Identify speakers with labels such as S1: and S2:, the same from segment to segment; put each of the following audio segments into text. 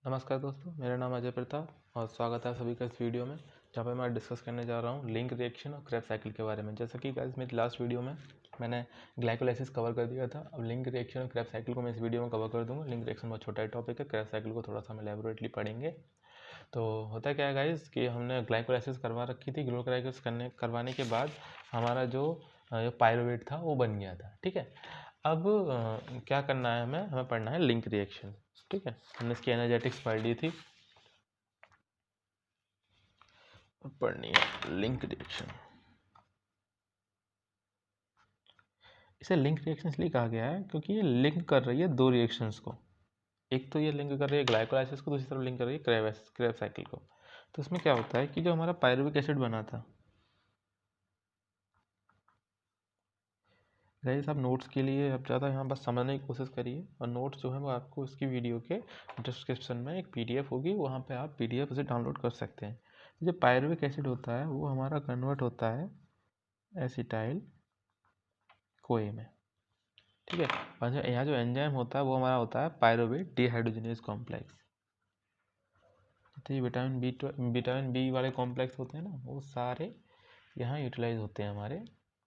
S1: नमस्कार दोस्तों, मेरा नाम अजय प्रताप और स्वागत है सभी का इस वीडियो में, जहाँ पे मैं डिस्कस करने जा रहा हूँ लिंक रिएक्शन और क्रेब्स साइकिल के बारे में। जैसा कि गाइस मेरी लास्ट वीडियो में मैंने ग्लाइकोलाइसिस कवर कर दिया था। अब लिंक रिएक्शन और क्रेब्स साइकिल को मैं इस वीडियो में कवर कर दूंगा। लिंक रिएक्शन बहुत छोटा टॉपिक है, क्रेब्स साइकिल को थोड़ा सा हम एलैबोरेटली पढ़ेंगे। तो होता क्या है गाइस कि हमने ग्लाइकोलाइसिस करवा रखी थी। ग्लाइकोलाइसिस करवाने के बाद हमारा जो पायरुवेट था वो बन गया था। ठीक है, अब क्या करना है, हमें पढ़ना है लिंक रिएक्शन। ठीक है, हमने इसकी एनर्जेटिक्स पढ़ ली थी, पढ़नी है लिंक रिएक्शन। इसे लिंक रिएक्शन इसलिए कहा गया है क्योंकि ये लिंक कर रही है दो रिएक्शंस को। एक तो ये लिंक कर रही है ग्लाइकोलाइसिस को, दूसरी तरफ लिंक कर रही है क्रेब साइकिल को। तो इसमें क्या होता है कि जो हमारा पायरुविक एसिड बना था, गाइस आप नोट्स के लिए आप ज़्यादा यहाँ बस समझने की कोशिश करिए, और नोट्स जो है वो आपको इसकी वीडियो के डिस्क्रिप्शन में एक पीडीएफ होगी, वहाँ पे आप पीडीएफ उसे डाउनलोड कर सकते हैं। जो पायरुविक एसिड होता है वो हमारा कन्वर्ट होता है एसिटाइल कोए में। ठीक है, और जो यहाँ जो एंजाइम होता है वो हमारा होता है पायरुवेट डिहाइड्रोजनेज कॉम्प्लेक्स। तो ये विटामिन बी वाले कॉम्प्लेक्स होते हैं ना, वो सारे यहाँ यूटिलाइज होते हैं हमारे।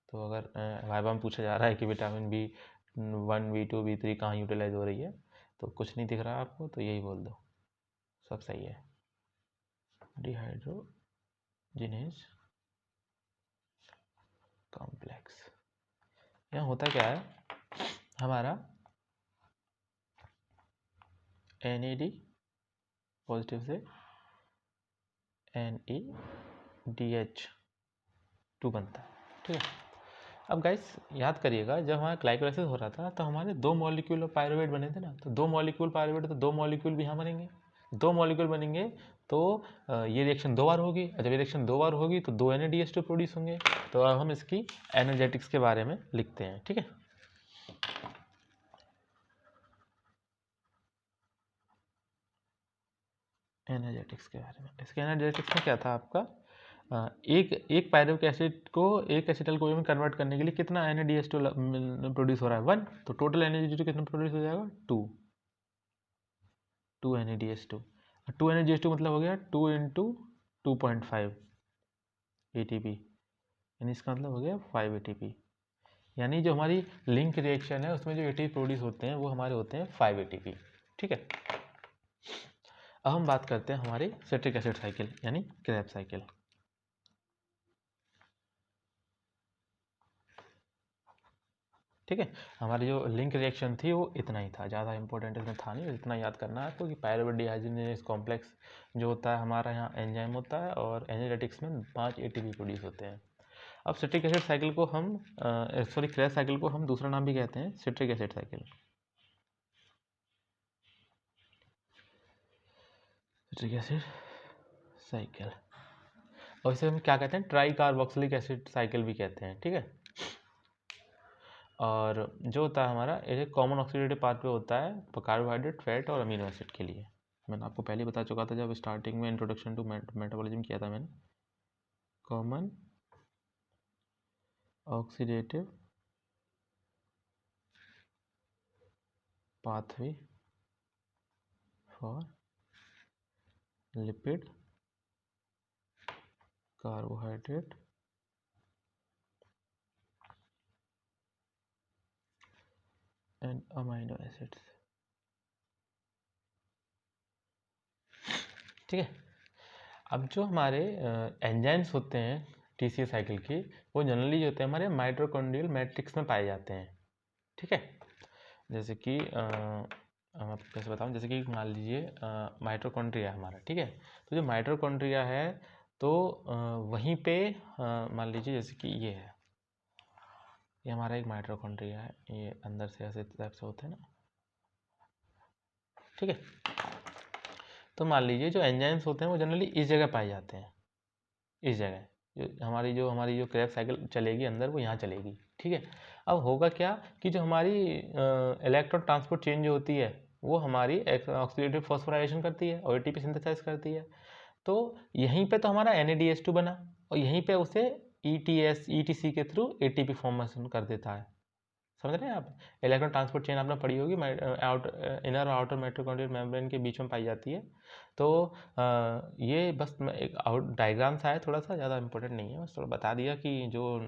S1: तो अगर वाइवा में पूछा जा रहा है कि विटामिन B1 B2 B3 कहाँ यूटिलाइज हो रही है, तो कुछ नहीं दिख रहा आपको, तो यही बोल दो, सब सही है। Dehydrogenase complex. यहाँ होता क्या है, हमारा NAD पॉजिटिव से NADH2 बनता है। ठीक है, अब गाइस याद करिएगा, जब हमारा ग्लाइकोलाइसिस हो रहा था तो हमारे दो मॉलिक्यूल ऑफ पायरुवेट बने थे ना, तो दो मॉलिक्यूल पायरुवेट, तो दो मॉलिक्यूल भी यहाँ बनेंगे। दो मॉलिक्यूल बनेंगे तो ये रिएक्शन दो बार होगी, जब ये रिएक्शन दो बार होगी तो दो NADH2 प्रोड्यूस होंगे। तो अब हम इसकी एनर्जेटिक्स के बारे में लिखते हैं। ठीक है, एनर्जेटिक्स के बारे में, इसके एनर्जेटिक्स में क्या था आपका, एक पायरुविक एसिड को एक एसिटाइल कोए में कन्वर्ट करने के लिए कितना NADH2 प्रोड्यूस हो रहा है, 1। तो टोटल NADH2 कितना प्रोड्यूस हो जाएगा, 2 NADH2। 2 NADH2 मतलब हो गया 2 इंटू 2.5 ATP, यानी इसका मतलब हो गया 5 ATP। यानी जो हमारी लिंक रिएक्शन है उसमें जो ATP प्रोड्यूस होते हैं वो हमारे होते हैं 5 ATP। ठीक है, अब हम बात करते हैं हमारी सिट्रिक एसिड साइकिल यानी क्रेब्स साइकिल। ठीक है, हमारी जो लिंक रिएक्शन थी वो इतना ही था, ज़्यादा इंपॉर्टेंट इसमें था नहीं। इतना याद करना है आपको कि पायरुवेट डिहाइड्रोजनेज कॉम्प्लेक्स जो होता है हमारा यहाँ एंजाइम होता है, और एनर्जेटिक्स में 5 ATP प्रोड्यूस होते हैं। अब सिट्रिक एसिड साइकिल को हम क्रेब्स साइकिल को हम दूसरा नाम भी कहते हैं citric acid cycle. Citric acid cycle, और इसे हम क्या कहते हैं, ट्राई कार्बोक्सिलिक एसिड साइकिल भी कहते हैं। ठीक है, और जो होता है हमारा एक कॉमन ऑक्सीडेटिव पाथवे होता है कार्बोहाइड्रेट, फैट और अमीनो एसिड के लिए। मैंने आपको पहले बता चुका था जब स्टार्टिंग में इंट्रोडक्शन टू मेटाबॉलिज्म किया था मैंने। Common oxidative pathway for lipid, carbohydrate and amino acids. ठीक है, अब जो हमारे एंजाइम्स होते हैं TCA साइकिल की, वो जनरली जो होते हैं हमारे माइटोकॉन्ड्रियल मैट्रिक्स में पाए जाते हैं। ठीक है, जैसे कि मैं आपको कैसे बताऊँ, जैसे कि मान लीजिए माइटोकॉन्ड्रिया हमारा। ठीक है, तो जो माइटोकॉन्ड्रिया है तो वहीं पे मान लीजिए जैसे कि ये है, ये हमारा एक माइटोकॉन्ड्रिया है, ये अंदर से ऐसे टाइप से होते हैं ना। ठीक है, तो मान लीजिए जो एंजाइम्स होते हैं वो जनरली इस जगह पाए जाते हैं, इस जगह जो हमारी जो क्रेब साइकिल चलेगी अंदर, वो यहाँ चलेगी। ठीक है, अब होगा क्या कि जो हमारी इलेक्ट्रॉन ट्रांसपोर्ट चेन जो होती है वो हमारी ऑक्सीडेटिव फॉस्फोराइलेशन करती है और ATP सिंथेसाइज करती है। तो यहीं पे तो हमारा NADH2 बना, और यहीं पे उसे ETC के थ्रू ATP फॉर्मेशन कर देता है। समझ रहे हैं आप। इलेक्ट्रॉन ट्रांसपोर्ट चेन आपने पढ़ी होगी, इनर और आउटर माइटोकॉन्ड्रियल मेम्ब्रेन के बीच में पाई जाती है। तो ये बस एक आउट डायग्राम सा है, थोड़ा सा ज़्यादा इंपॉर्टेंट नहीं है, बस थोड़ा बता दिया कि जो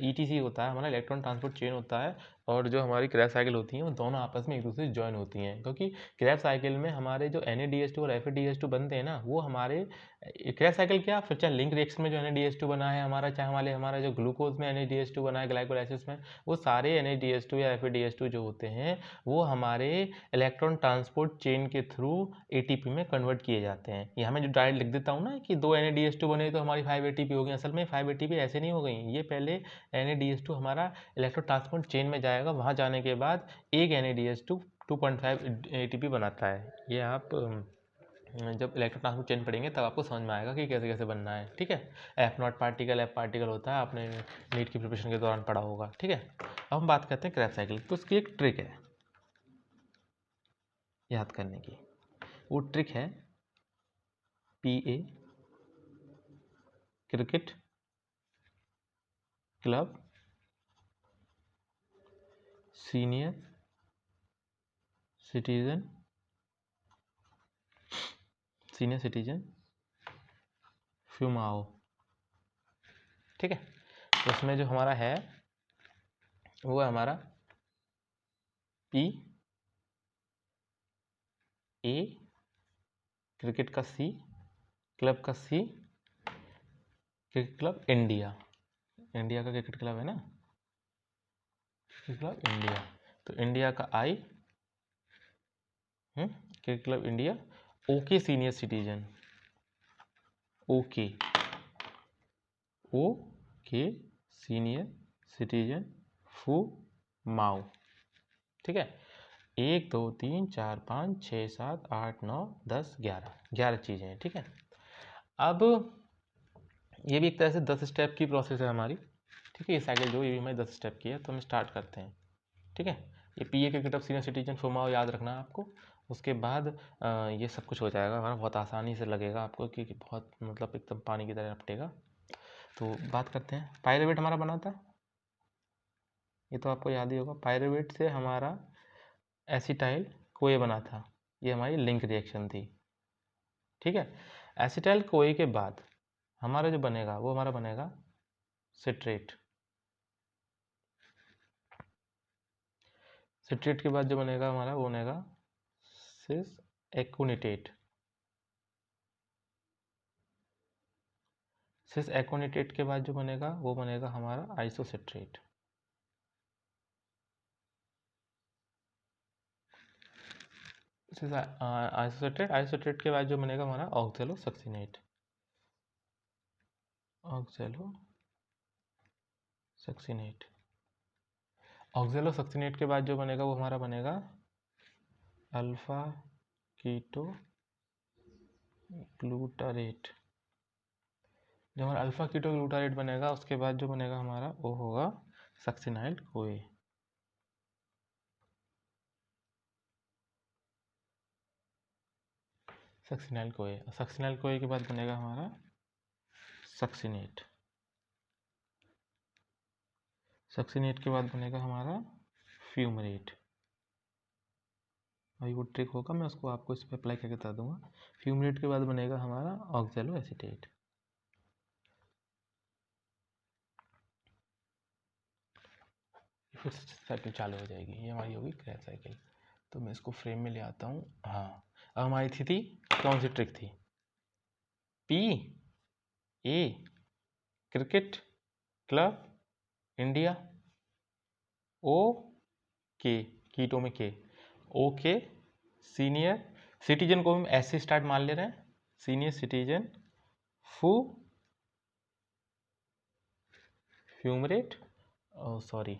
S1: ETC होता है हमारा इलेक्ट्रॉन ट्रांसपोर्ट चेन होता है, और जो हमारी क्रैब साइकिल होती हैं वो दोनों आपस में एक दूसरे से ज्वाइन होती हैं, क्योंकि क्रैब साइकिल में हमारे जो NADH2 और FADH2 बनते हैं ना, वो हमारे क्रैब साइकिल क्या, फिर चाहे लिंक रिएक्शन में जो NADH2 बना है हमारा, चाहे हमारा जो ग्लूकोज में NADH2 बना है ग्लाइकोलाइसिस में, वो सारे NADH2 या FADH2 जो होते हैं वो हमारे इलेक्ट्रॉन ट्रांसपोर्ट चेन के थ्रू ATP में कन्वर्ट किए जाते हैं। यहाँ मैं जो डायरेक्ट लिख देता हूँ ना कि 2 NADH2 बने तो हमारी 5 ATP हो गई, असल में 5 ATP ऐसे नहीं हो गई, ये पहले NADH2 हमारा इलेक्ट्रॉन ट्रांसपोर्ट चेन में जाएगा, वहाँ जाने के बाद एक NADH2 2.5 ATP बनाता है। ये आप जब इलेक्ट्रॉन ट्रांसपोर्ट चेन पढ़ेंगे तब आपको समझ में आएगा कि कैसे कैसे बनना है, ठीक है। F0 पार्टिकल होता है, आपने नीट की प्रिपरेशन के दौरान पढ़ा होगा, ठीक है। अब हम बात करते हैं क्रैब साइकिल। तो उसकी एक ट्रिक है याद करने की, वो ट्रिक है PA cricket club senior citizen फ्यूमाओ, ठीक है। तो उसमें जो हमारा है वो है हमारा PA क्रिकेट का C, क्लब का C, क्रिकेट क्लब इंडिया का क्रिकेट क्लब है ना, क्रिकेट क्लब इंडिया, तो इंडिया का I, cricket club India, OK senior citizen, OK senior citizen फ्यूमाओ, ठीक है। 1 2 3 4 5 6 7 8 9 10 11 चीज़ें हैं, ठीक है। अब ये भी एक तरह से 10 स्टेप की प्रोसेस है हमारी, ठीक है। ये साइकिल जो ये भी हमारी 10 स्टेप की है, तो हम स्टार्ट करते हैं, ठीक है। ये PA cricket club senior citizen फ्यूमाओ याद रखना है आपको। उसके बाद ये सब कुछ हो जाएगा हमारा, बहुत आसानी से लगेगा आपको कि बहुत मतलब एकदम पानी की तरह निपटेगा। तो बात करते हैं, पायरुवेट हमारा बना था, ये तो आपको याद ही होगा। पायरुवेट से हमारा एसिटाइल कोए बना था, ये हमारी लिंक रिएक्शन थी, ठीक है। एसिटाइल कोए के बाद हमारा जो बनेगा वो हमारा बनेगा सिट्रेट, सिट्रेट के बाद जो बनेगा हमारा वो बनेगा सिस एकोनिटेट, सिस एकोनिटेट के बाद जो बनेगा वो बनेगा हमारा आइसोसिट्रेट, आइसोसिट्रेट के बाद जो बनेगा हमारा ऑक्सैलोसक्सिनेट, ऑक्सैलोसक्सिनेट के बाद जो बनेगा वो हमारा बनेगा अल्फा कीटो ग्लूटारेट। जो हमारा अल्फा कीटो ग्लूटारेट बनेगा उसके बाद जो बनेगा हमारा वो होगा सक्सिनाइल कोए, सक्सिनाइल कोए के बाद बनेगा हमारा सक्सिनेट, सक्सिनेट के बाद बनेगा हमारा फ्यूमरेट। अभी वो ट्रिक होगा, मैं उसको आपको इस पर अप्लाई करके बता दूंगा। फ्यूमरेट के बाद बनेगा हमारा ऑक्सैलो एसीटेट, फिर साइकिल चालू हो जाएगी, ये हमारी होगी क्रैब साइकिल। तो मैं इसको फ्रेम में ले आता हूँ। हाँ, अब हमारी थी कौन सी ट्रिक थी, PA cricket club India, OK कीटो में K, OK सीनियर सिटीजन को हम ऐसे स्टार्ट मान ले रहे हैं, senior citizen fumarate, sorry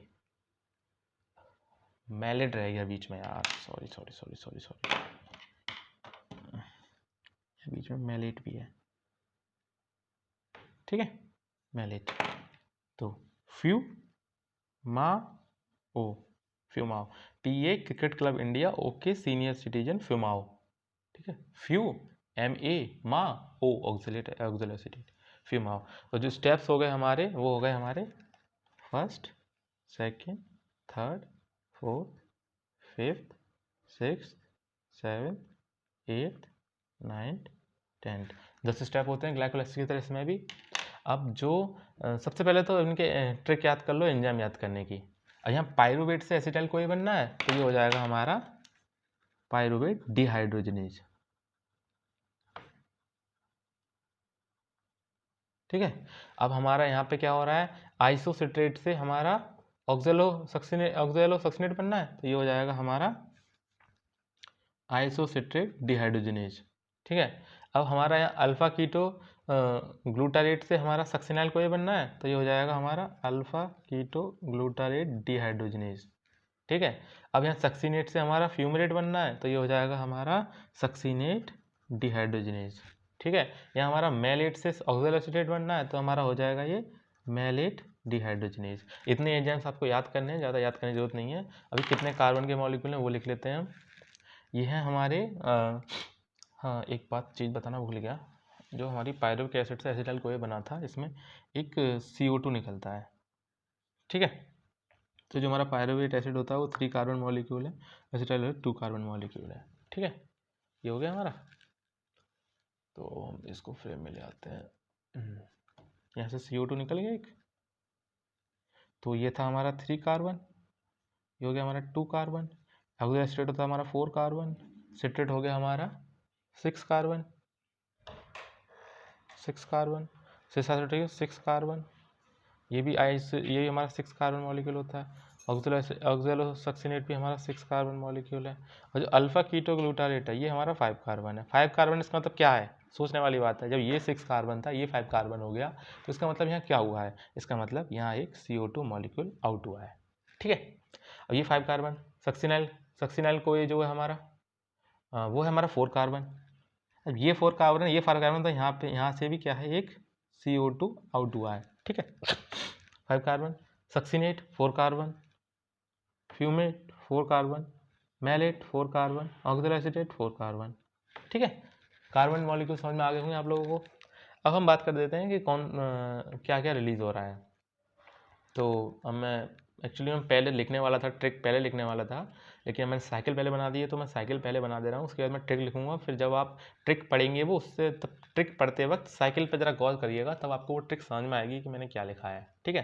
S1: malate रह गया बीच में यार, सॉरी बीच में मैलेट भी है, ठीक है, मैलेट। तो फ्यूमाओ PA cricket club India, OK senior citizen फ्यूमाओ, ठीक है। MA ऑक्सैलोएसिटेट फ्यूमाओ। तो जो स्टेप्स हो गए हमारे वो हो गए हमारे first second, third, fourth, fifth, sixth, seventh, eighth, ninth, 10th। 10 step होते हैं ग्लाइकोलाइसिस की तरह इसमें भी। अब जो सबसे पहले तो इनके ट्रिक याद कर लो एंजाइम याद करने की। अब यहाँ पायरुवेट से एसिटाइल कोई बनना है तो ये हो जाएगा हमारा पायरुवेट डिहाइड्रोजनेज। ठीक है। अब हमारा यहाँ पे क्या हो रहा है, आइसोसिट्रेट से हमारा ऑक्जेलोसक्सिनेट बनना है तो ये हो जाएगा हमारा आइसोसिट्रेट डिहाइड्रोजनेज। ठीक है। अब हमारा यहाँ अल्फा कीटो ग्लूटारेट से हमारा सक्सिनाइल को ये बनना है तो ये हो जाएगा हमारा अल्फा कीटो ग्लूटारेट डिहाइड्रोजनेज। ठीक है। अब यहाँ सक्सीनेट से हमारा फ्यूमरेट बनना है तो ये हो जाएगा हमारा सक्सीनेट डिहाइड्रोजनेज। ठीक है। यहाँ हमारा मेलेट से ऑक्जेलोसिट्रेट बनना है तो हमारा हो जाएगा ये मेलेट डिहाइड्रोजनेज। इतने एंजाइम्स आपको याद करने हैं, ज़्यादा याद करने की जरूरत नहीं है। अभी कितने कार्बन के मॉलिक्यूल हैं वो लिख लेते हैं हम। ये है हमारे हाँ, एक बात चीज़ बताना भूल गया, जो हमारी पायरुविक एसिड से एसिटाइल कोए बना था इसमें एक CO2 निकलता है। ठीक है। तो जो हमारा पायरुवेट एसिड होता है वो 3 कार्बन मॉलिक्यूल है, एसिटाइल 2 कार्बन मॉलिक्यूल है। ठीक है। ये हो गया हमारा। तो हम इसको फ्रेम में ले आते हैं। यहाँ से CO2 निकल गया एक, तो ये था हमारा 3 कार्बन, ये हो गया हमारा 2 कार्बन। ऑक्सिजन एसिटेट होता है हमारा 4 कार्बन, सिट्रेट हो गया हमारा 6 कार्बन, 6 कार्बन, सिक्स कार्बन, ये भी ये हमारा 6 कार्बन मॉलिक्यूल होता है। ऑक्जेलोसक्सिनेट भी हमारा 6 कार्बन मॉलिक्यूल है। और जो अल्फा कीटो ग्लूटारेट है ये हमारा 5 कार्बन है। 5 कार्बन इसका मतलब क्या है, सोचने वाली बात है। जब ये 6 कार्बन था, ये 5 कार्बन हो गया, तो इसका मतलब यहाँ क्या हुआ है, इसका मतलब यहाँ एक CO2 मॉलिक्यूल आउट हुआ है। ठीक है। अब ये 5 कार्बन सक्सिनाइल को ये जो है हमारा वो है हमारा 4 कार्बन। अब ये 4 कार्बन है, ये 4 कार्बन, तो यहाँ पे यहाँ से भी क्या है, एक CO2 आउट हुआ है। ठीक है। 5 carbon, succinate 4 carbon, fumarate 4 carbon, malate 4 carbon, oxaloacetate 4 carbon. ठीक है। कार्बन मॉलिक्यूल समझ में आ गए होंगे आप लोगों को। अब हम बात कर देते हैं कि कौन क्या क्या रिलीज हो रहा है। तो अब मैं एक्चुअली मैं पहले लिखने वाला था, ट्रिक पहले लिखने वाला था, लेकिन मैंने साइकिल पहले बना दी है तो मैं साइकिल पहले बना दे रहा हूँ, उसके बाद मैं ट्रिक लिखूंगा। फिर जब आप ट्रिक पढ़ेंगे वो उससे तब ट्रिक पढ़ते वक्त साइकिल पर ज़रा गौर करिएगा, तब आपको वो ट्रिक समझ में आएगी कि मैंने क्या लिखा है। ठीक है।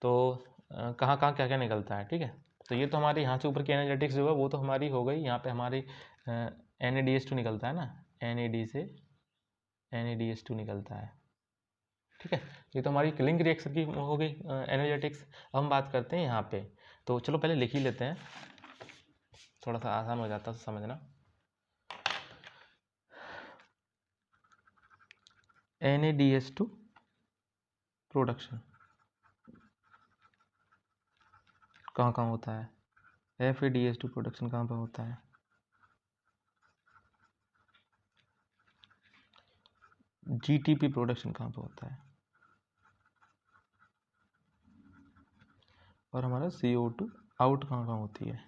S1: तो कहाँ कहाँ क्या क्या निकलता है। ठीक है। तो ये तो हमारे यहाँ से ऊपर की एनर्जेटिक्स जो है वो तो हमारी हो गई। यहाँ पे हमारी NADH2 निकलता है ना, NAD से NADH2 निकलता है। ठीक है। ये तो हमारी लिंक रिएक्शन की हो गई एनर्जेटिक्स। अब हम बात करते हैं यहाँ पे, तो चलो पहले लिख ही लेते हैं, थोड़ा सा आसान हो जाता है समझना। NADH2 प्रोडक्शन कहाँ कहाँ होता है, FADH2 प्रोडक्शन कहाँ पर होता है, GTP प्रोडक्शन कहाँ पर होता है, और हमारा CO2 आउट कहाँ कहाँ होती है।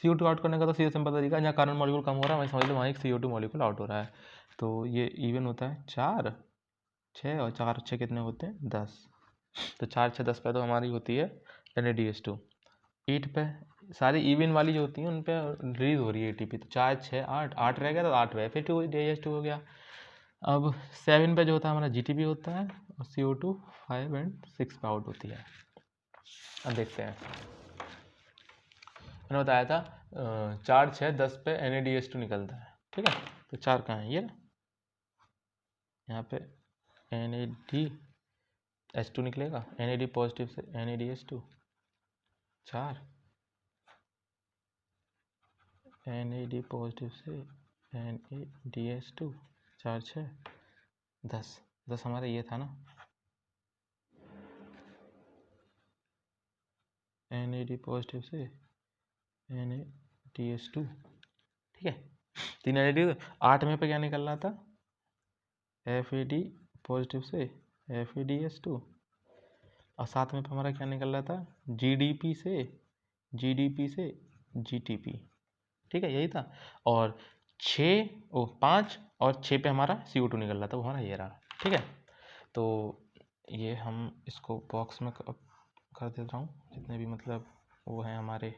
S1: CO2 आउट करने का तो सीधा सिंपल तरीका, जहाँ कार्बन मॉलिक्यूल कम हो रहा है वहीं समझ लो वहाँ एक CO2 मॉलिक्यूल आउट हो रहा है। तो ये इवन होता है 4 6 और 4 6 कितने होते हैं 10। तो 4 6 10 पे तो हमारी होती है NADH2। 8 पे सारी इवन वाली जो होती हैं उन पे रिलीज हो रही है ATP। तो 4 6 8 8 रह गया, तो 8 पे FADH2 हो गया। अब 7 पे जो होता है हमारा GTP होता है, और CO2 5 और 6 पे आउट होती है। अब देखते हैं, मैंने बताया था 4 6 10 पे NADH2 निकलता है। ठीक है। तो 4 कहाँ है, ये ना, यहाँ पे NADH2 निकलेगा, NAD पॉजिटिव से NADH2 4, NAD पॉजिटिव से NADH2 4 6 10 10 हमारा ये था ना, NAD पॉजिटिव से NADH2। ठीक है। 3 NAD, 8 में पे क्या निकल रहा था, FAD पॉजिटिव से FADH2, और 7 में पे हमारा क्या निकल रहा था, GDP से GTP। ठीक है, यही था। और 5 और 6 पे हमारा CO2 निकल रहा था, वो हमारा ये रहा। ठीक है। तो ये हम इसको बॉक्स में कर देता हूँ, जितने भी मतलब वो हैं हमारे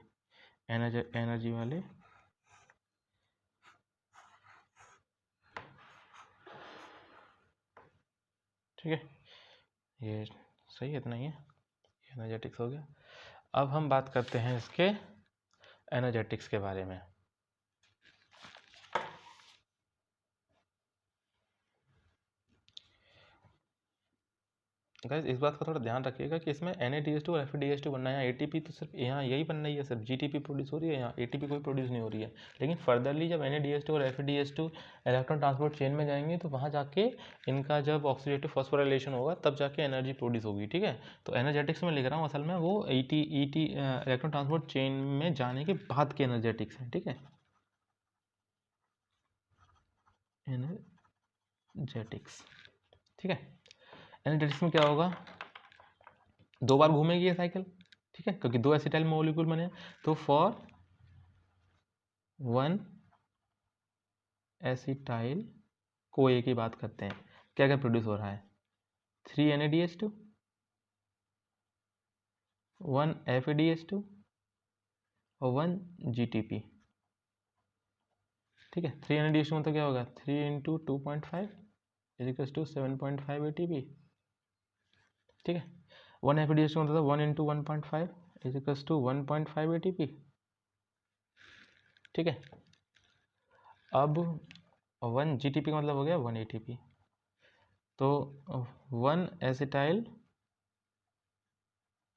S1: एनर्जी वाले। ठीक है, ये सही है, इतना ही है, एनर्जेटिक्स हो गया। अब हम बात करते हैं इसके एनर्जेटिक्स के बारे में। गाइस इस बात का थोड़ा ध्यान रखिएगा कि इसमें NADH2 और FADH2 बनना है, यहाँ ATP तो सिर्फ यहाँ यही बन रही है, सिर्फ GTP प्रोड्यूस हो रही है, यहाँ ATP कोई प्रोड्यूस नहीं हो रही है। लेकिन फर्दरली जब NADH2 और FADH2 इलेक्ट्रॉन ट्रांसपोर्ट चेन में जाएंगे तो वहाँ जाके इनका जब ऑक्सीडेटिव फॉस्फोराइलेशन होगा तब जाके एनर्जी प्रोड्यूस होगी। ठीक है, तो एनर्जेटिक्स में लिख रहा हूँ, असल में वो इलेक्ट्रॉन ट्रांसपोर्ट चेन में जाने के बाद के एनर्जेटिक्स है। ठीक है, एनर्जेटिक्स। ठीक है, एनर्जेटिक्स में क्या होगा, 2 बार घूमेगी ये साइकिल। ठीक है, क्योंकि 2 एसिटाइल मॉलिक्यूल बने, तो फॉर 1 एसिटाइल CoA की बात करते हैं, क्या क्या प्रोड्यूस हो रहा है, 3 NADH2, 1 FADH2 और 1 GTP। ठीक है, 3 NADH2 मतलब क्या होगा, 3 × 2.5 = 7.5 ATP। ठीक है, 1 FADH2 मतलब 1 × 1.5 = 1.5 ATP। ठीक है, अब 1 GTP का मतलब हो गया 1 ATP। तो 1 एसिटाइल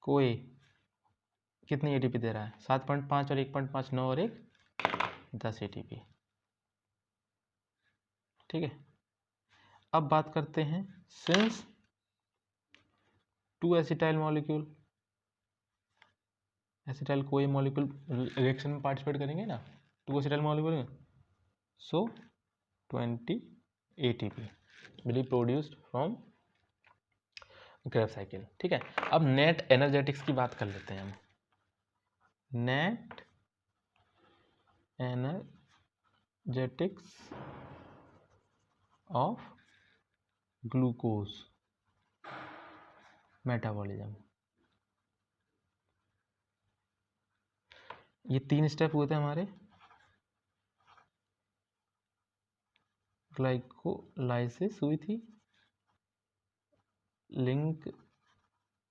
S1: CoA कितनी ATP दे रहा है, 7.5 और 1.5 9 और 1 10 ATP। ठीक है, अब बात करते हैं, since 2 acetyl molecule, acetyl CoA molecule reaction में पार्टिसिपेट करेंगे ना, 2 acetyl molecule, so 20 ATP will be produced from Krebs cycle. ठीक है, अब नेट एनर्जेटिक्स की बात कर लेते हैं हम। Net energetics of glucose metabolism. ये 3 स्टेप हुए थे हमारे, ग्लाइकोलाइसिस हुई थी, लिंक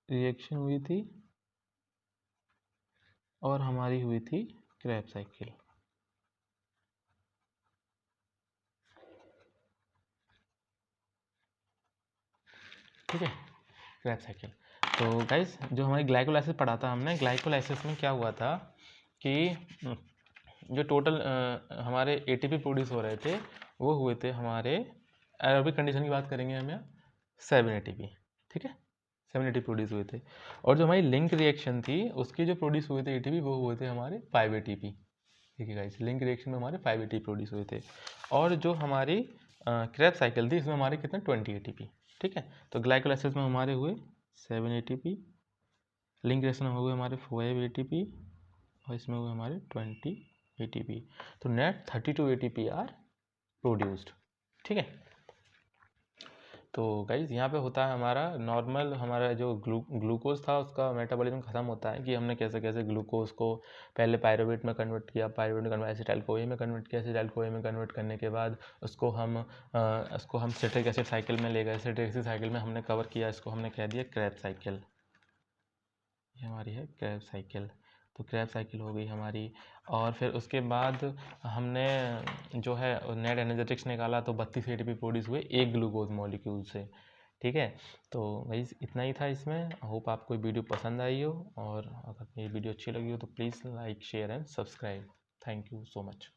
S1: रिएक्शन हुई थी, और हमारी हुई थी क्रेब्स साइकिल। ठीक है, क्रेब्स साइकिल। तो गाइस जो हमारी ग्लाइकोलाइसिस पढ़ा था हमने, ग्लाइकोलाइसिस में क्या हुआ था कि जो टोटल हमारे ATP प्रोड्यूस हो रहे थे वो हुए थे हमारे, एरोबिक कंडीशन की बात करेंगे हम यहाँ, 7 ATP। ठीक है, 7 ATP प्रोड्यूस हुए थे, और जो हमारी लिंक रिएक्शन थी उसके जो प्रोड्यूस हुए थे ATP वो हुए थे हमारे 5 ATP। ठीक है गाइस, लिंक रिएक्शन में हमारे 5 ATP प्रोड्यूस हुए थे, और जो हमारी क्रेब्स साइकिल थी इसमें हमारे कितने 20 ATP। ठीक है, तो ग्लाइकोलाइसिस में हमारे हुए 7 ATP, लिंक रिएक्शन में हुए हमारे 5 ATP, और इसमें हुए हमारे 20 ATP। तो नेट 32 ATP आर प्रोड्यूस्ड। ठीक है, तो गाइज यहाँ पे होता है हमारा नॉर्मल, हमारा जो ग्लूकोज था उसका मेटाबॉलिज्म खत्म होता है कि हमने कैसे कैसे ग्लूकोज को पहले पायरुवेट में कन्वर्ट किया, पायरुवेट में कन्वर्ट एसिटाइल CoA में कन्वर्ट किया, एसिटाइल CoA में कन्वर्ट करने के बाद उसको हम सिट्रिक एसिड साइकिल में ले गए, सिट्रिक एसिड साइकिल में हमने कवर किया, इसको हमने कह दिया क्रेब्स साइकिल। ये हमारी है क्रेब्स साइकिल, तो क्रेब्स साइकिल हो गई हमारी। और फिर उसके बाद हमने जो है नेट एनर्जेटिक्स निकाला, तो 32 ATP प्रोड्यूस हुए एक ग्लूकोज मॉलिक्यूल से। ठीक है, तो भाई इतना ही था इसमें। होप आपको ये वीडियो पसंद आई हो, और अगर ये वीडियो अच्छी लगी हो तो please like share and subscribe. Thank you so much.